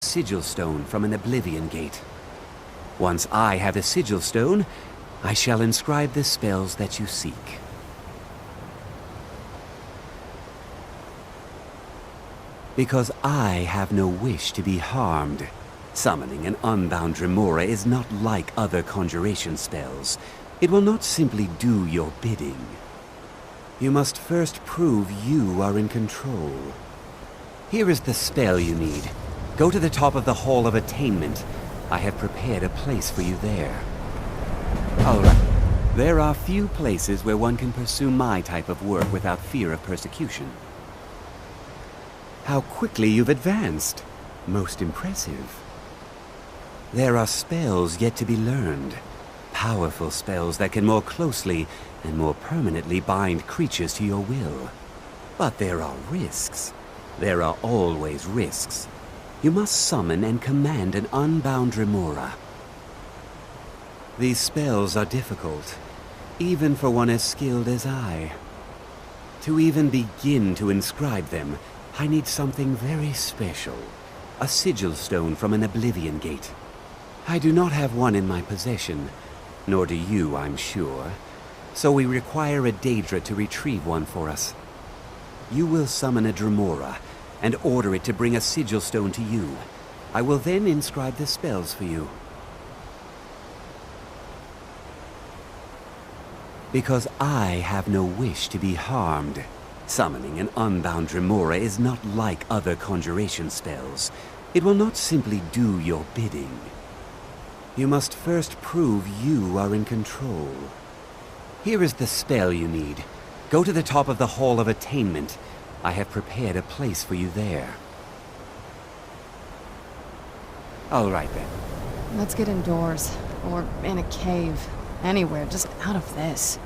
sigil stone from an oblivion gate. Once I have the sigil stone, I shall inscribe the spells that you seek. Because I have no wish to be harmed. Summoning an unbound remora is not like other conjuration spells. It will not simply do your bidding. You must first prove you are in control. Here is the spell you need. Go to the top of the Hall of Attainment. I have prepared a place for you there. All right. There are few places where one can pursue my type of work without fear of persecution. How quickly you've advanced. Most impressive. There are spells yet to be learned. Powerful spells that can more closely and more permanently bind creatures to your will. But there are risks. There are always risks. You must summon and command an unbound remora. These spells are difficult, even for one as skilled as I. To even begin to inscribe them, I need something very special. A sigil stone from an oblivion gate. I do not have one in my possession, nor do you, I'm sure. So we require a Daedra to retrieve one for us. You will summon a Dremora, and order it to bring a sigil stone to you. I will then inscribe the spells for you. Because I have no wish to be harmed. Summoning an unbound remora is not like other conjuration spells. It will not simply do your bidding. You must first prove you are in control. Here is the spell you need. Go to the top of the Hall of Attainment. I have prepared a place for you there. All right then. Let's get indoors. Or in a cave. Anywhere, just out of this.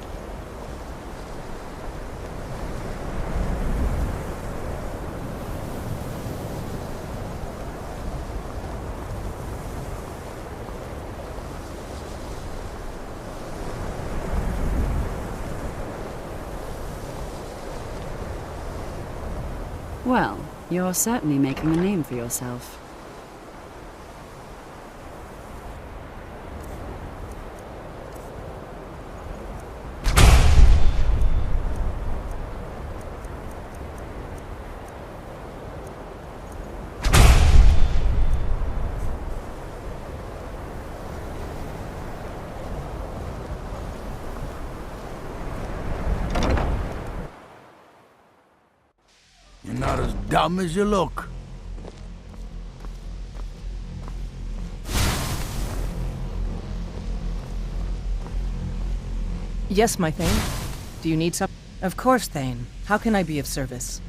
Well, you're certainly making a name for yourself. You're not as dumb as you look. Yes, my Thane. Do you need some? Of course, Thane. How can I be of service?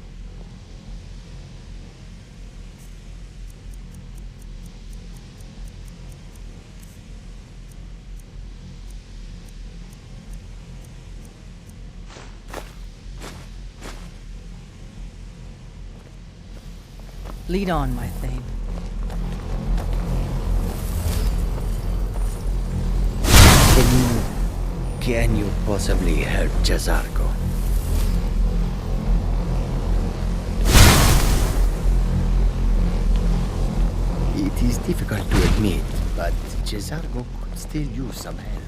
Lead on, my Thane. Can you possibly help Jazarko? It is difficult to admit, but Jazarko could still use some help.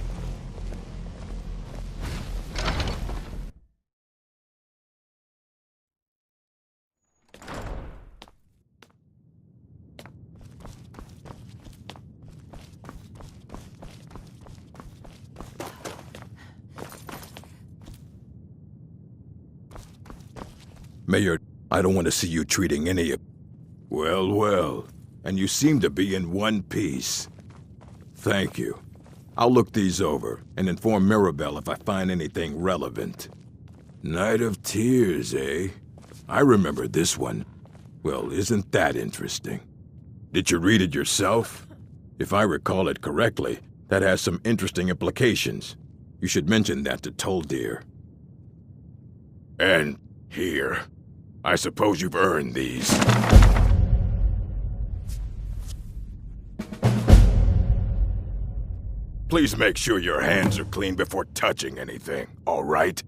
Mayor, I don't want to see you treating any of... Well, well. And you seem to be in one piece. Thank you. I'll look these over and inform Mirabelle if I find anything relevant. Night of Tears, eh? I remember this one. Well, isn't that interesting? Did you read it yourself? If I recall it correctly, that has some interesting implications. You should mention that to Toldir. And here. I suppose you've earned these. Please make sure your hands are clean before touching anything, all right?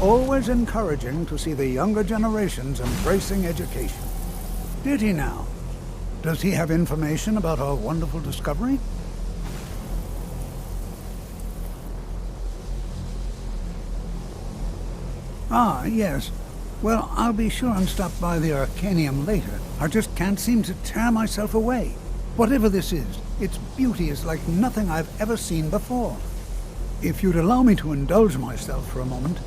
always encouraging to see the younger generations embracing education. Did he now? Does he have information about our wonderful discovery? Ah, yes. Well, I'll be sure and stop by the Arcanium later. I just can't seem to tear myself away. Whatever this is, its beauty is like nothing I've ever seen before. If you'd allow me to indulge myself for a moment,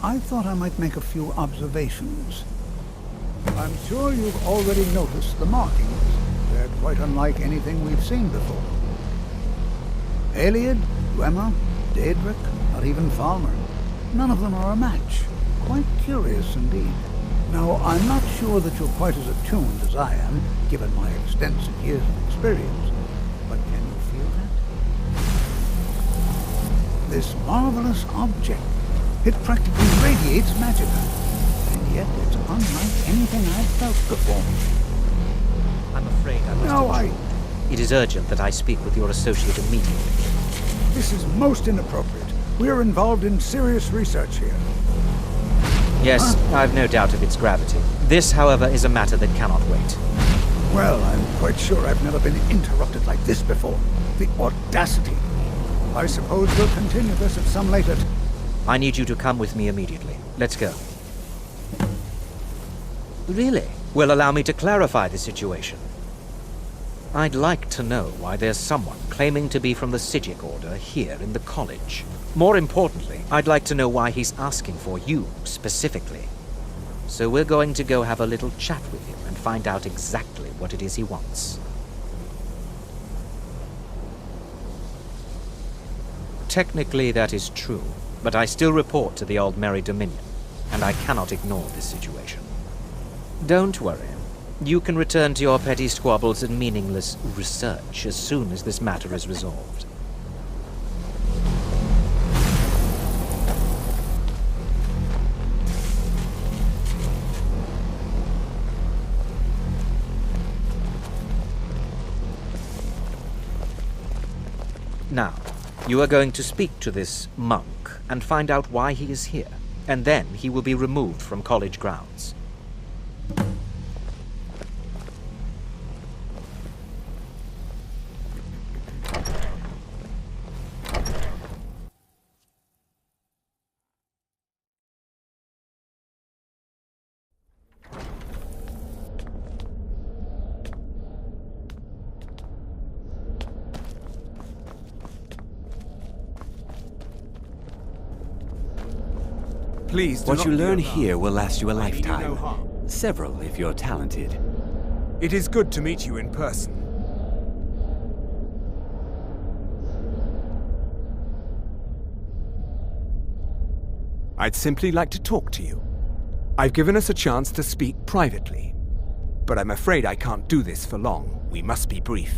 I thought I might make a few observations. I'm sure you've already noticed the markings. They're quite unlike anything we've seen before. Aliad, Dwemer, Daedric, or even Falmer. None of them are a match. Quite curious indeed. Now, I'm not sure that you're quite as attuned as I am, given my extensive years of experience, but can you feel that? This marvelous object, it practically radiates magic, and yet it's unlike anything I've felt before. I'm afraid I must intrude. It is urgent that I speak with your associate immediately. This is most inappropriate. We're involved in serious research here. Yes, I've no doubt of its gravity. This, however, is a matter that cannot wait. Well, I'm quite sure I've never been interrupted like this before. The audacity. I suppose we'll continue this at some later time. I need you to come with me immediately. Let's go. Really? Well, allow me to clarify the situation. I'd like to know why there's someone claiming to be from the Psijic Order here in the college. More importantly, I'd like to know why he's asking for you, specifically. So we're going to go have a little chat with him and find out exactly what it is he wants. Technically, that is true, but I still report to the Old Merry Dominion, and I cannot ignore this situation. Don't worry. You can return to your petty squabbles and meaningless research as soon as this matter is resolved. Now, you are going to speak to this monk and find out why he is here, and then he will be removed from college grounds. Please do what not you be learn alarmed. here will last you a I mean you no lifetime. harm. Several if you're talented. It is good to meet you in person. I'd simply like to talk to you. I've given us a chance to speak privately, but I'm afraid I can't do this for long. We must be brief.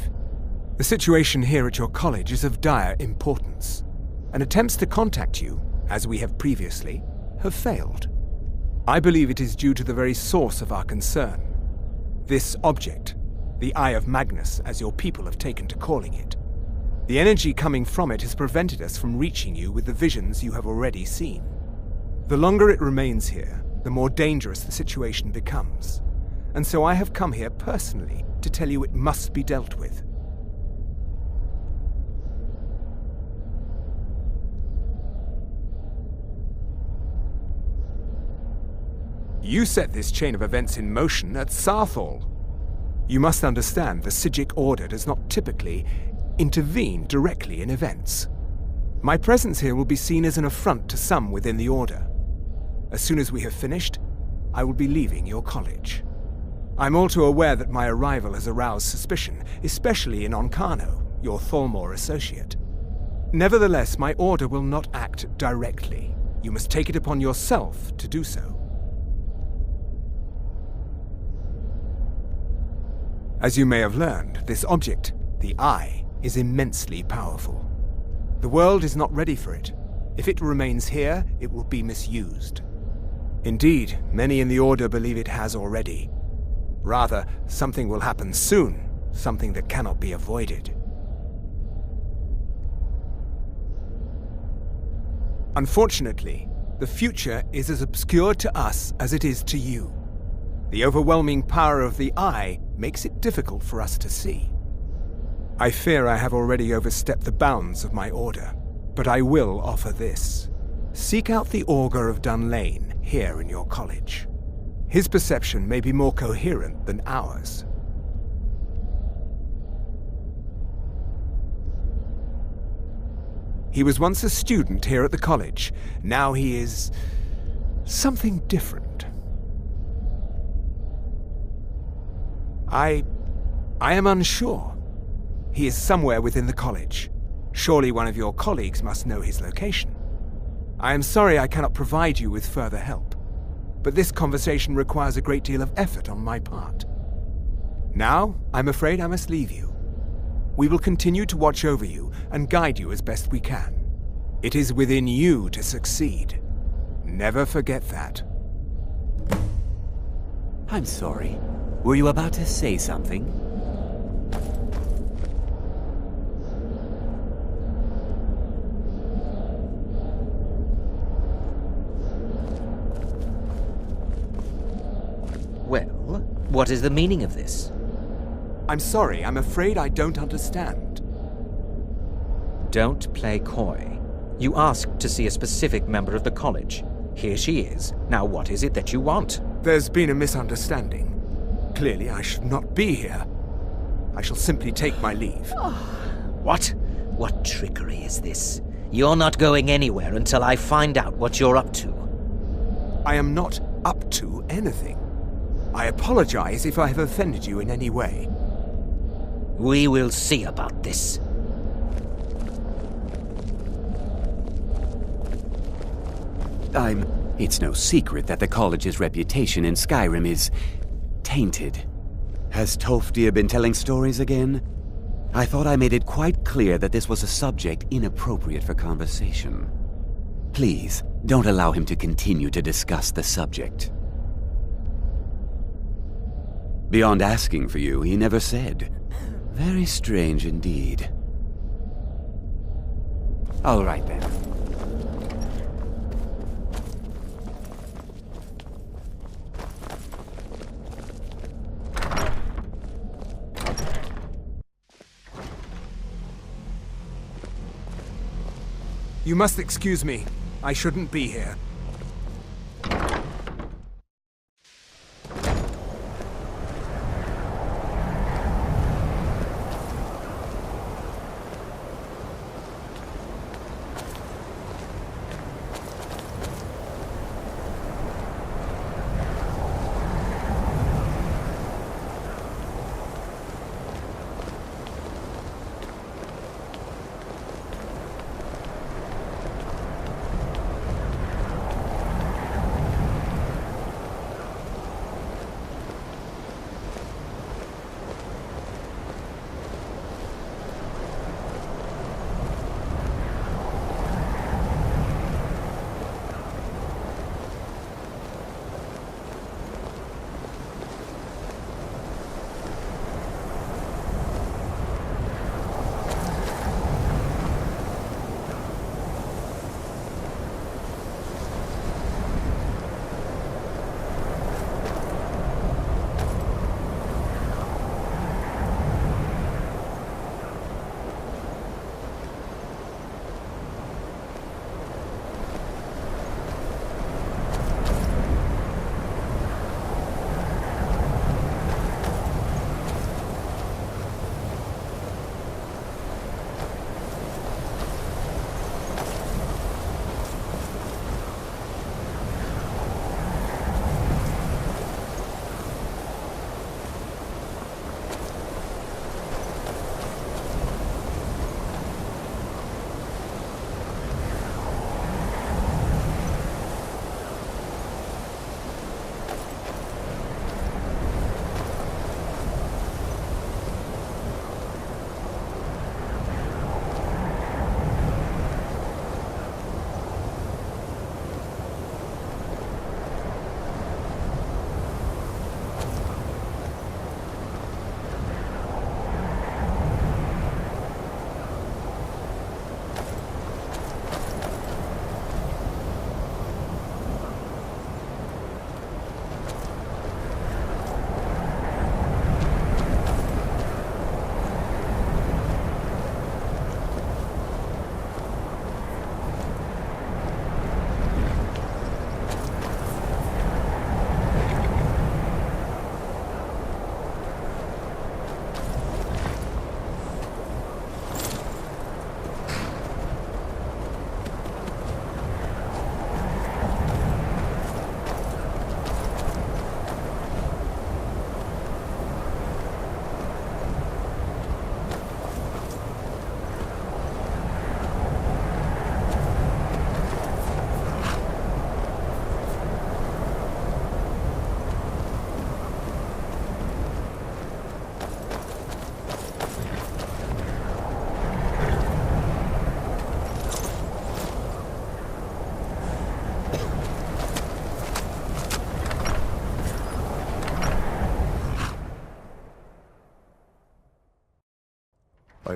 The situation here at your college is of dire importance, and attempts to contact you, as we have previously, have failed. I believe it is due to the very source of our concern. This object, the Eye of Magnus, as your people have taken to calling it. The energy coming from it has prevented us from reaching you with the visions you have already seen. The longer it remains here, the more dangerous the situation becomes. And so I have come here personally to tell you it must be dealt with. You set this chain of events in motion at Sarthal. You must understand the Psijic Order does not typically intervene directly in events. My presence here will be seen as an affront to some within the Order. As soon as we have finished, I will be leaving your college. I'm all too aware that my arrival has aroused suspicion, especially in Onkano, your Thalmor associate. Nevertheless, my order will not act directly. You must take it upon yourself to do so. As you may have learned, this object, the Eye, is immensely powerful. The world is not ready for it. If it remains here, it will be misused. Indeed, many in the Order believe it has already. Rather, something will happen soon, something that cannot be avoided. Unfortunately, The future is as obscure to us as it is to you. The overwhelming power of the Eye makes it difficult for us to see. I fear I have already overstepped the bounds of my order, but I will offer this. Seek out the Augur of Dunlane here in your college. His perception may be more coherent than ours. He was once a student here at the college. Now he is something different. I am unsure. He is somewhere within the college. Surely one of your colleagues must know his location. I am sorry I cannot provide you with further help, but this conversation requires a great deal of effort on my part. Now, I'm afraid I must leave you. We will continue to watch over you and guide you as best we can. It is within you to succeed. Never forget that. I'm sorry. Were you about to say something? Well, what is the meaning of this? I'm sorry, I'm afraid I don't understand. Don't play coy. You asked to see a specific member of the college. Here she is. Now what is it that you want? There's been a misunderstanding. Clearly I should not be here. I shall simply take my leave. What? What trickery is this? You're not going anywhere until I find out what you're up to. I am not up to anything. I apologize if I have offended you in any way. We will see about this. It's no secret that the college's reputation in Skyrim is tainted. Has Tolfdir been telling stories again? I thought I made it quite clear that this was a subject inappropriate for conversation. Please, don't allow him to continue to discuss the subject. Beyond asking for you, he never said. Very strange indeed. All right then. You must excuse me. I shouldn't be here.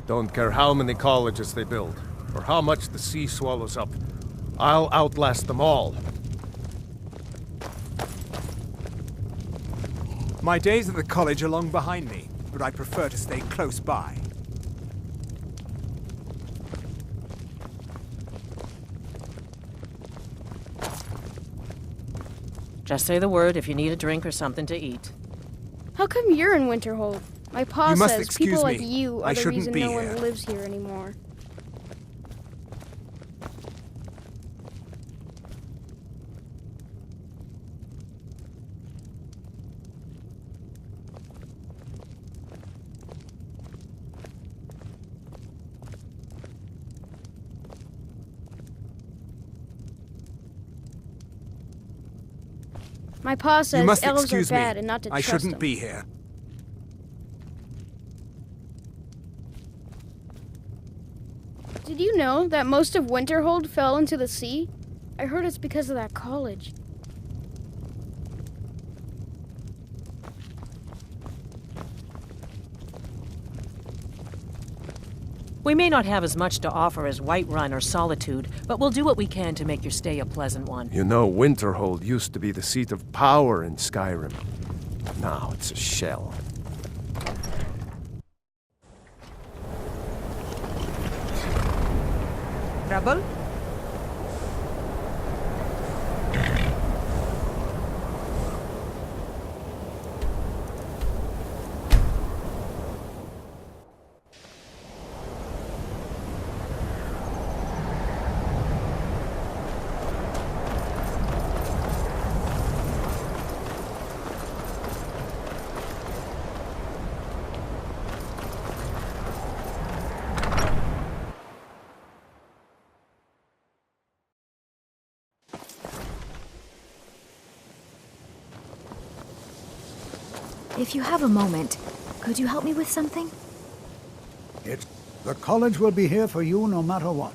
Don't care how many colleges they build, or how much the sea swallows up. I'll outlast them all. My days at the college are long behind me, but I prefer to stay close by. Just say the word if you need a drink or something to eat. How come you're in Winterhold? My pa You must says excuse people like me. you I are the shouldn't reason be no here. one lives here anymore. My pa You says must elves are excuse me. bad and not to I trust shouldn't them. be here. Did you know that most of Winterhold fell into the sea? I heard it's because of that college. We may not have as much to offer as Whiterun or Solitude, but we'll do what we can to make your stay a pleasant one. You know, Winterhold used to be the seat of power in Skyrim. Now it's a shell. Trouble? If you have a moment, could you help me with something? The college will be here for you no matter what.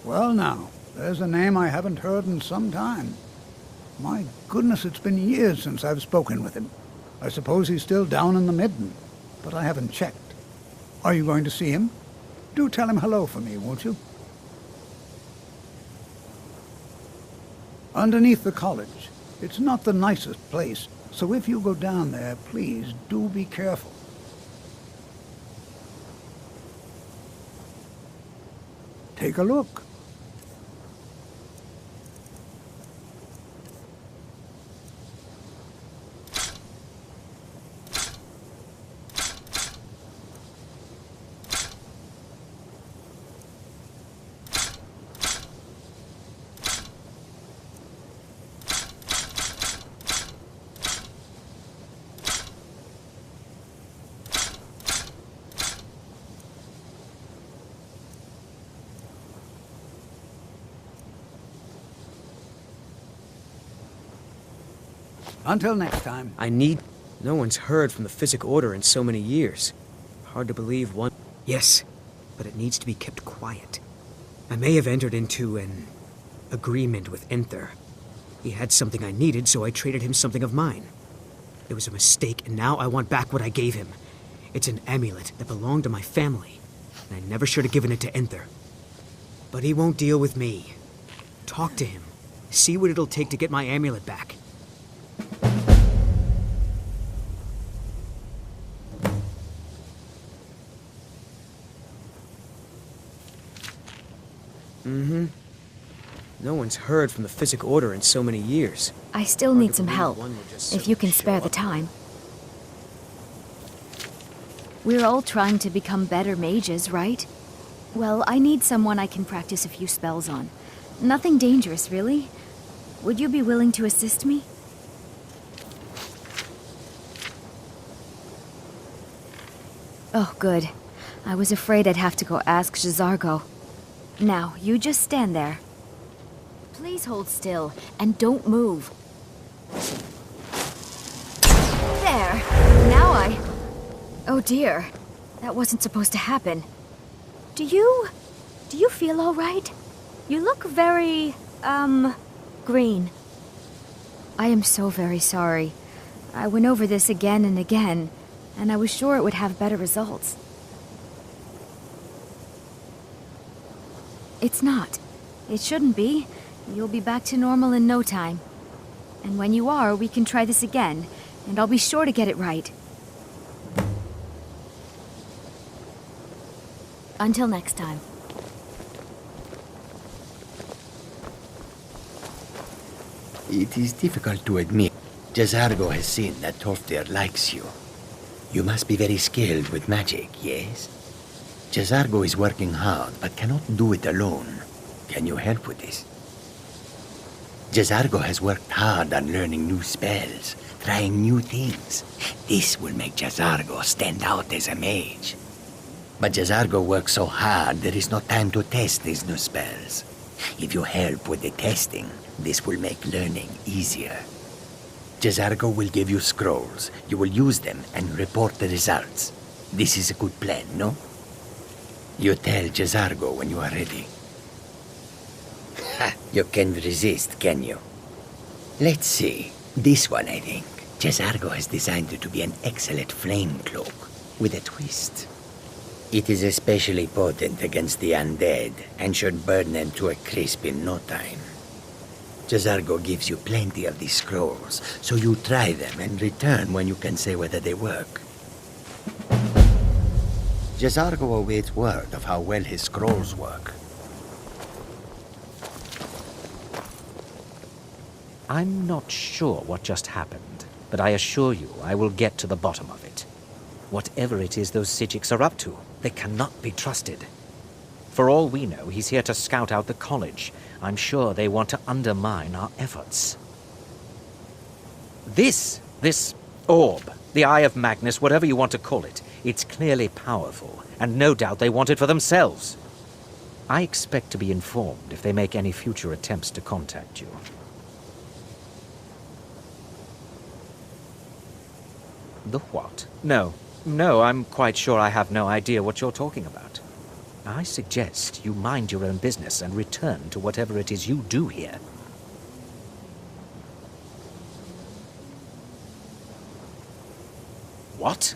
Well now, there's a name I haven't heard in some time. My goodness, it's been years since I've spoken with him. I suppose he's still down in the Midden, but I haven't checked. Are you going to see him? Do tell him hello for me, won't you? Underneath the college. It's not the nicest place, so if you go down there, please do be careful. Take a look. Until next time. No one's heard from the Physic Order in so many years. Hard to believe one... Yes, but it needs to be kept quiet. I may have entered into an agreement with Enther. He had something I needed, so I traded him something of mine. It was a mistake, and now I want back what I gave him. It's an amulet that belonged to my family, and I never should have given it to Enther. But he won't deal with me. Talk to him. See what it'll take to get my amulet back. No one's heard from the Physic Order in so many years. I still need some help, if you can spare the time. We're all trying to become better mages, right? Well, I need someone I can practice a few spells on. Nothing dangerous, really. Would you be willing to assist me? Oh, good. I was afraid I'd have to go ask J'zargo. Now, you just stand there. Please hold still, and don't move. There! Now Oh dear. That wasn't supposed to happen. Do you feel all right? You look very, green. I am so very sorry. I went over this again and again, and I was sure it would have better results. It's not. It shouldn't be. You'll be back to normal in no time. And when you are, we can try this again, and I'll be sure to get it right. Until next time. It is difficult to admit. Jazargo has seen that Tolfdir likes you. You must be very skilled with magic, yes? Jazargo is working hard, but cannot do it alone. Can you help with this? Jazargo has worked hard on learning new spells, trying new things. This will make Jazargo stand out as a mage. But Jazargo works so hard, there is no time to test these new spells. If you help with the testing, this will make learning easier. Jazargo will give you scrolls. You will use them and report the results. This is a good plan, no? You tell Jazargo when you are ready. Ha! You can't resist, can you? Let's see. This one, I think. Jazargo has designed it to be an excellent flame cloak, with a twist. It is especially potent against the undead, and should burn them to a crisp in no time. Jazargo gives you plenty of these scrolls, so you try them and return when you can say whether they work. Jazargo awaits word of how well his scrolls work. I'm not sure what just happened, but I assure you I will get to the bottom of it. Whatever it is those Psijics are up to, they cannot be trusted. For all we know, he's here to scout out the college. I'm sure they want to undermine our efforts. This orb, the Eye of Magnus, whatever you want to call it, it's clearly powerful, and no doubt they want it for themselves. I expect to be informed if they make any future attempts to contact you. The what? No, I'm quite sure I have no idea what you're talking about. I suggest you mind your own business and return to whatever it is you do here. What?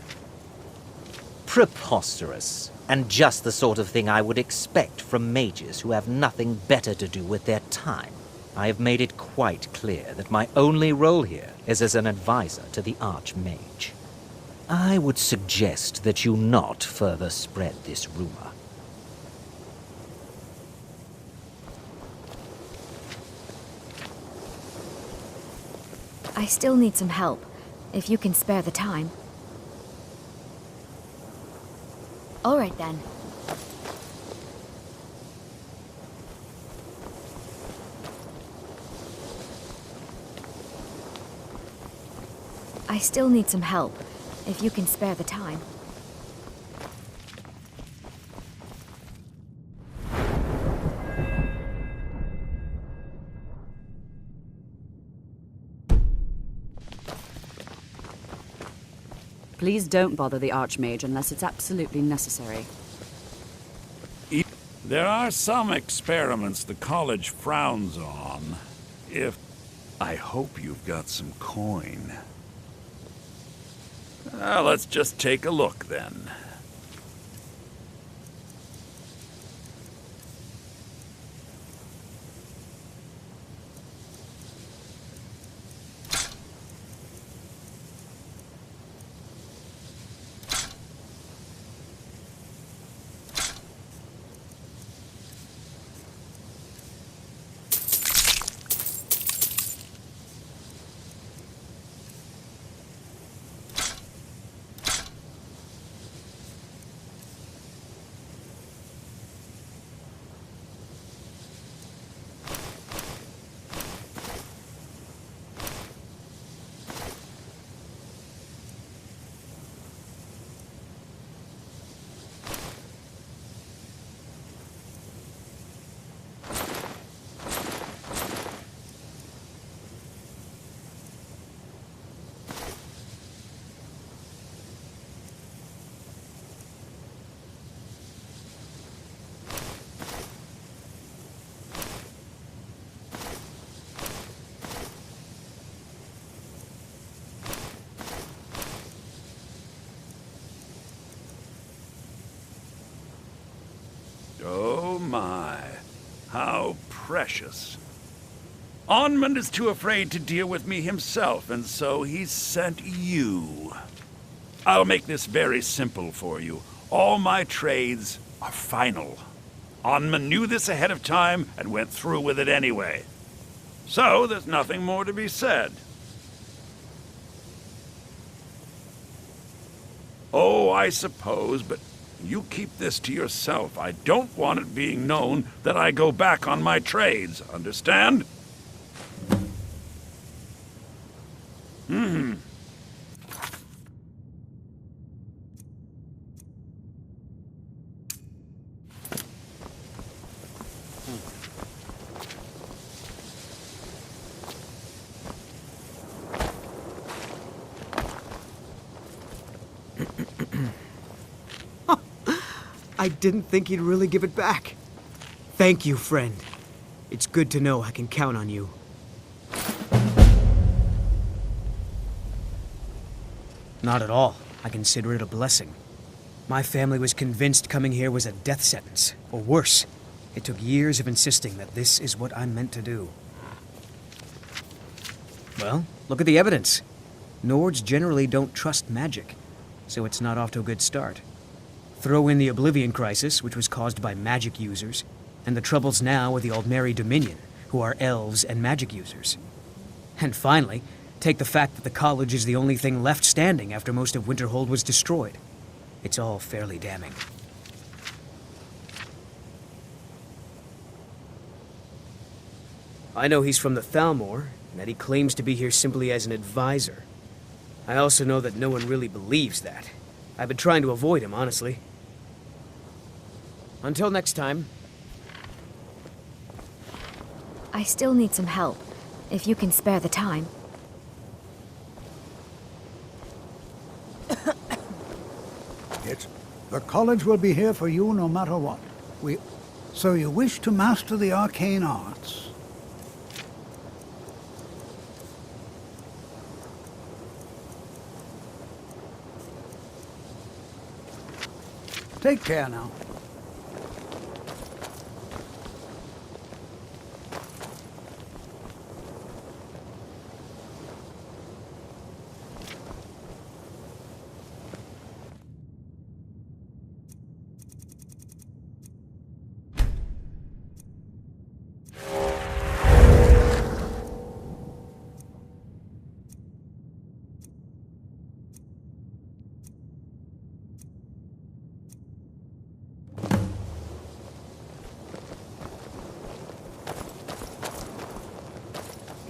Preposterous, and just the sort of thing I would expect from mages who have nothing better to do with their time. I have made it quite clear that my only role here is as an advisor to the Archmage. I would suggest that you not further spread this rumor. I still need some help, if you can spare the time. All right, then. I still need some help, if you can spare the time. Please don't bother the Archmage unless it's absolutely necessary. There are some experiments the college frowns on. I hope you've got some coin. Let's just take a look, then. Oh my. precious. Onmund is too afraid to deal with me himself, and so he's sent you. I'll make this very simple for you. All my trades are final. Onmund knew this ahead of time and went through with it anyway. So there's nothing more to be said. Oh, I suppose, but you keep this to yourself. I don't want it being known that I go back on my trades, understand? I didn't think he'd really give it back. Thank you, friend. It's good to know I can count on you. Not at all. I consider it a blessing. My family was convinced coming here was a death sentence, or worse. It took years of insisting that this is what I'm meant to do. Well, look at the evidence. Nords generally don't trust magic, so it's not off to a good start. Throw in the Oblivion Crisis, which was caused by magic users, and the troubles now with the Aldmeri Dominion, who are elves and magic users. And finally, take the fact that the college is the only thing left standing after most of Winterhold was destroyed. It's all fairly damning. I know he's from the Thalmor, and that he claims to be here simply as an advisor. I also know that no one really believes that. I've been trying to avoid him, honestly. Until next time. I still need some help, if you can spare the time. The college will be here for you no matter what. So you wish to master the arcane arts? Take care now.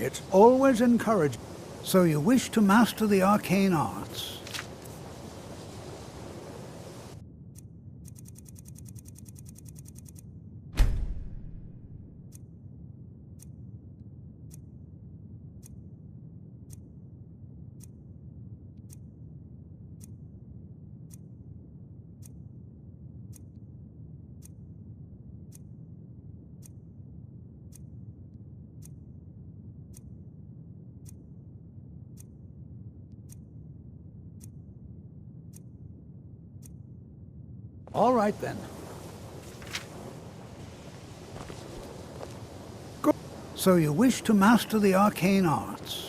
It's always encouraged. So you wish to master the arcane arts? All right, then. Good. So you wish to master the arcane arts?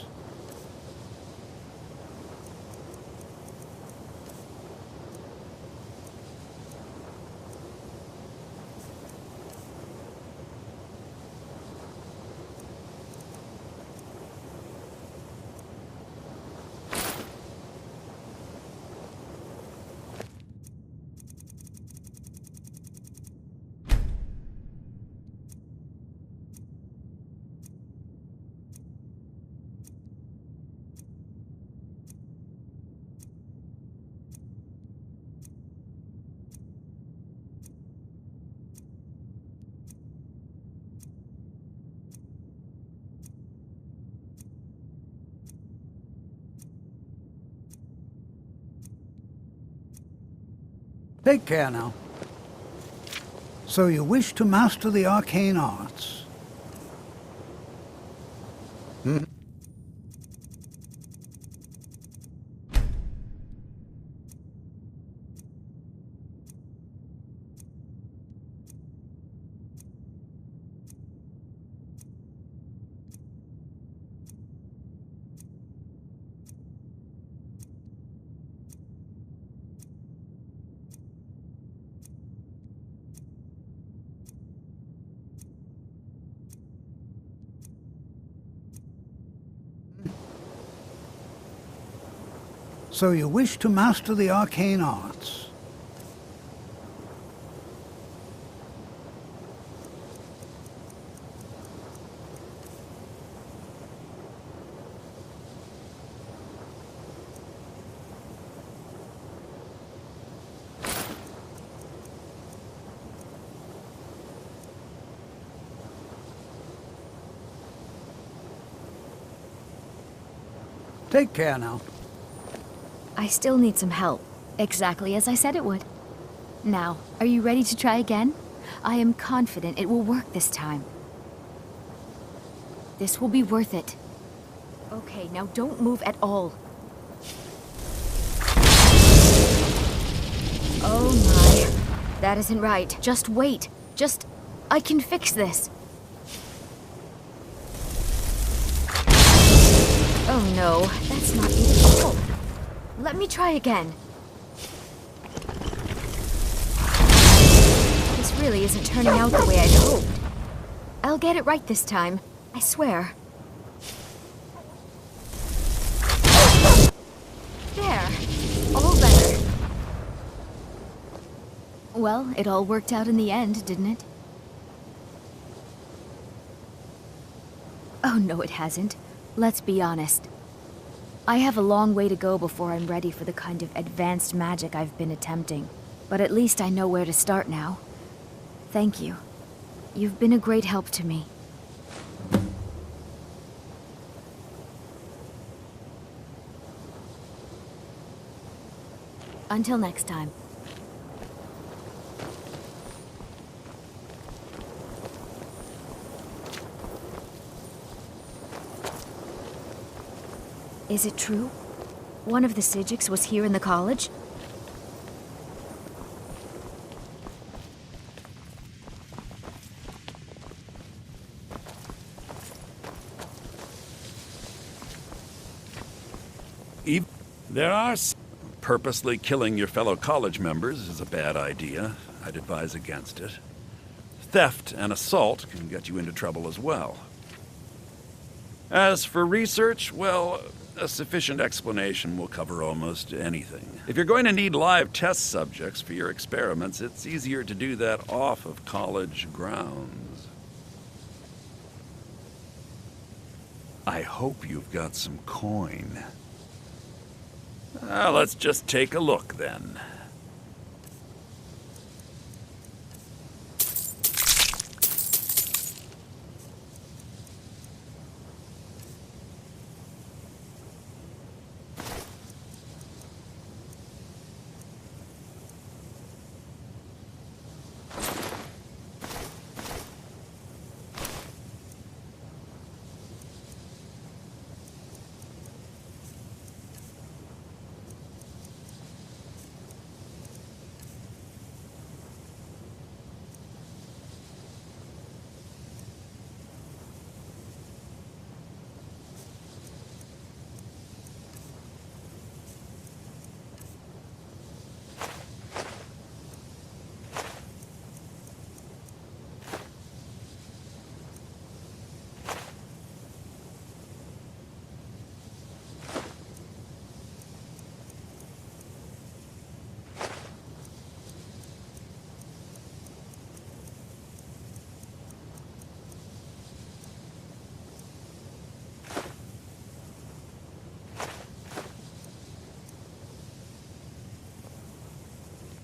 Take care now. So you wish to master the arcane arts? So you wish to master the arcane arts? Take care now. I still need some help, exactly as I said it would. Now, are you ready to try again? I am confident it will work this time. This will be worth it. Okay, now don't move at all. Oh my. That isn't right. Just wait. I can fix this. Oh no, that's not it at all. Let me try again. This really isn't turning out the way I'd hoped. I'll get it right this time, I swear. There, all better. Well, it all worked out in the end, didn't it? Oh no, it hasn't. Let's be honest. I have a long way to go before I'm ready for the kind of advanced magic I've been attempting. But at least I know where to start now. Thank you. You've been a great help to me. Until next time. Is it true? One of the Psijics was here in the college? There are purposely killing your fellow college members is a bad idea. I'd advise against it. Theft and assault can get you into trouble as well. As for research, well, a sufficient explanation will cover almost anything. If you're going to need live test subjects for your experiments, it's easier to do that off of college grounds. I hope you've got some coin. Let's just take a look, then.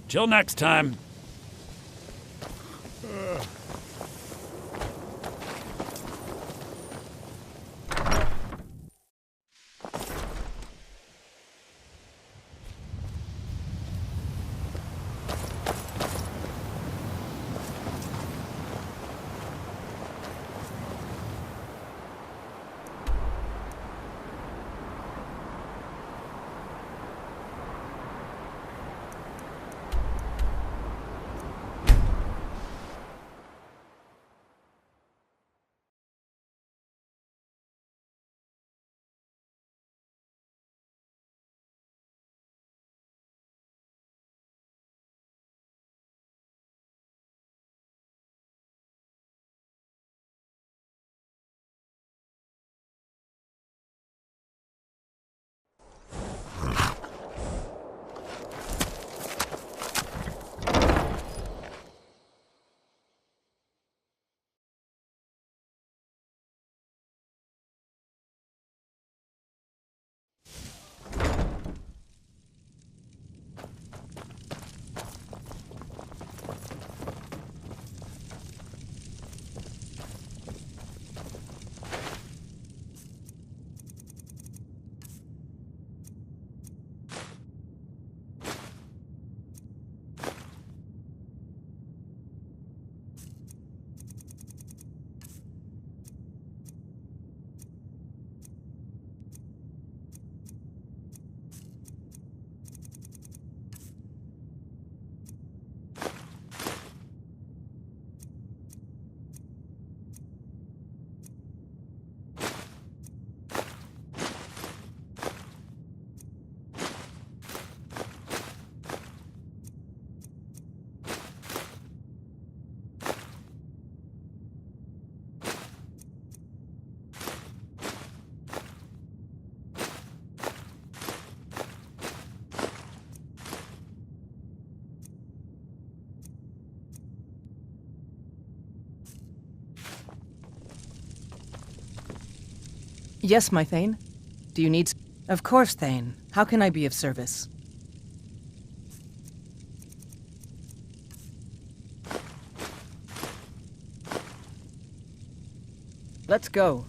Till next time. Yes, my Thane. Do you need... Of course, Thane. How can I be of service? Let's go.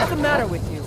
What's the matter with you?